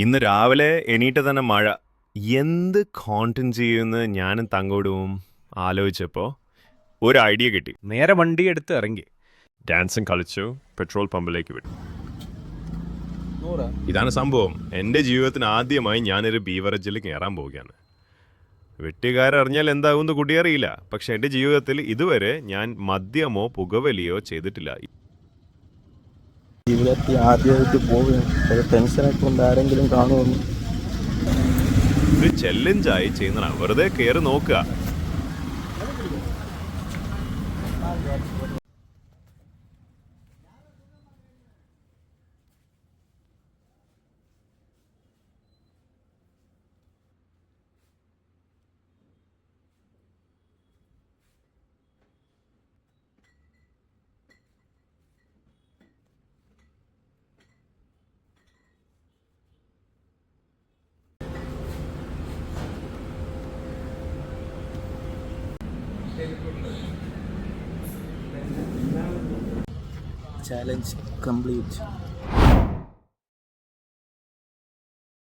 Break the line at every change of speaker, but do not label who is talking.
ഇന്ന് രാവിലെ എണീറ്റ് തന്നെ മഴ. എന്ത് കോണ്ടന്റ് ചെയ്യുമെന്ന് ഞാനും തങ്കോടും ആലോചിച്ചപ്പോൾ ഒരു ഐഡിയ കിട്ടി.
നേരെ വണ്ടി എടുത്ത് ഇറങ്ങി.
ഡാൻസും കളിച്ചു, പെട്രോൾ പമ്പിലേക്ക് വിട്ടു. ഇതാണ് സംഭവം. എൻ്റെ ജീവിതത്തിന് ആദ്യമായി ഞാനൊരു ബീവറേജിൽ കയറാൻ പോവുകയാണ്. വെട്ടുകാരറിഞ്ഞാൽ എന്താകുമെന്ന് കുടിയറിയില്ല. പക്ഷെ എൻ്റെ ജീവിതത്തിൽ ഇതുവരെ ഞാൻ മദ്യമോ പുകവലിയോ ചെയ്തിട്ടില്ല.
ജീവിതത്തിൽ ആദ്യമായിട്ട് പോവുകയാണ്. ടെൻഷനൊക്കെ ഉണ്ട്, ആരെങ്കിലും കാണുമെന്ന്.
ഒരു ചലഞ്ചായി ചെയ്യുന്നതാണ്. വെറുതെ കയറി നോക്കുക.
Challenge complete.